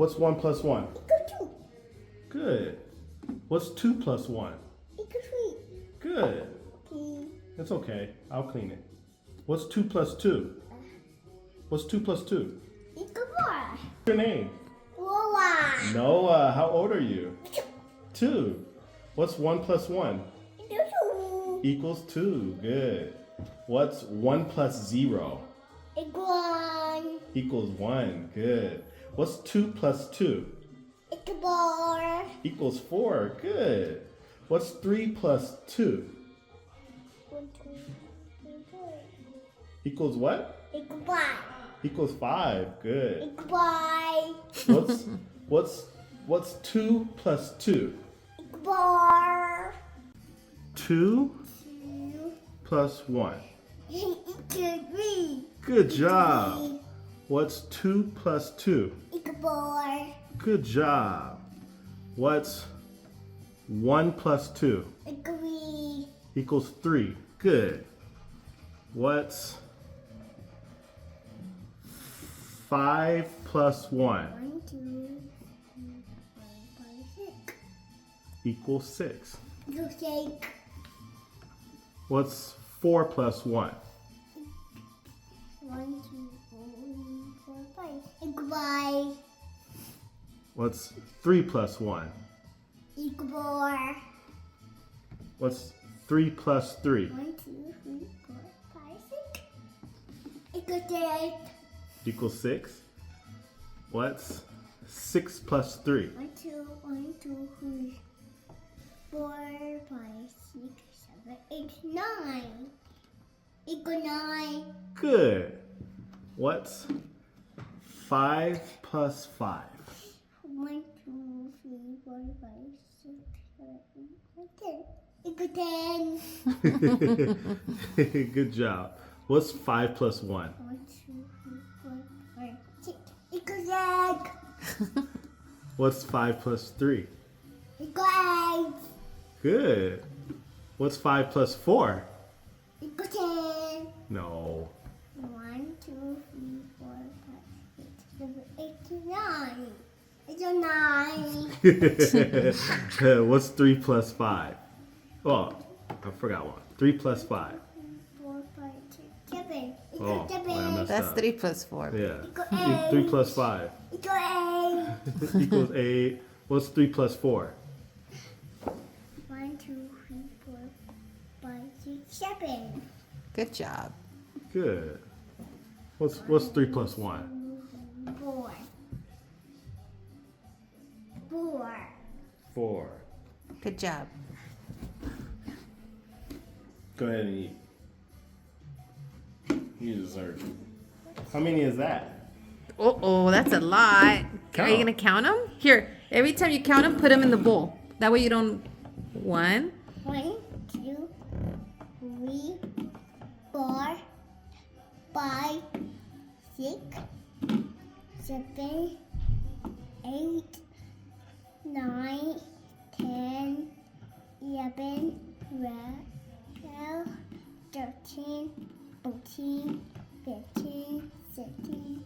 What's 1 plus 1? Equal 2. Good. What's 2 plus 1? Equal 3. Good. Okay. It's okay. I'll clean it. What's 2 plus 2? What's 2 plus 2? Equal 4. What's your name? Noah. Noah. How old are you? 2. What's 1 plus 1? Equal 2. Equals 2. Good. What's 1 plus 0? Equal 1. Equals 1. Good. What's 2 plus 2? Equal 4. Equals 4. Good. What's 3 plus 2? 1, 2, 3, 4. Equals what? Equal 5. Equals 5. Good. Equal 5. What's 2 plus 2? Equal 4. 2 2. plus 1. Equal 3. Good job. What's 2 plus 2? Equal 4. Good job. What's 1 plus 2? Equal 3. Equals 3. Good. What's 5 plus 1? 1, 2, 3, 4, 5, 6. Equals 6. Equal 6. What's 4 plus 1? 1, 2, 3, 4, 5. Equal 5. What's 3 plus 1? Equal 4. What's 3 plus 3? 1, 2, 3, 4, 5, 6. Equal 6. Equals 6. What's 6 plus 3? 1, 2, 1, 2, 3, 4, 5, 6, 7, 8, 9. Equal 9. Good. What's 5 plus 5? 1, 2, 3, 4, 5, 6, 7, 8, 9, 10. Equal 10. Good job. What's 5 plus 1? 1, 2, 3, 4, 5, 6. Equal 6. What's 5 plus 3? Equal 8. Good. What's 5 plus 4? Equal 10. No. 1, 2, 3, 4, 5, 6, 7, 8, 9. It's a 9. What's 3 plus 5? Oh, I forgot one. 3 plus 5. 4, 5, 6, 7. Oh, Equal 7. I messed That's up. 3 plus 4. Yeah. Equal 8. 3 plus 5 Equal 8. equals 8. What's 3 plus 4? 1, 2, 3, 4, 5, 6, 7. Good job. Good. What's 3 plus 1? 4. 4. 4. Good job. Go ahead and eat. You deserve it. How many is that? Oh, that's a lot. Are you Count. gonna count them? Here, every time you count them, put them in the bowl. That way you don't. 1, 1, 2, 3, 4, 5, 6, 7, 8, 9, 10, 11, 12, 13, 14, 15, 16,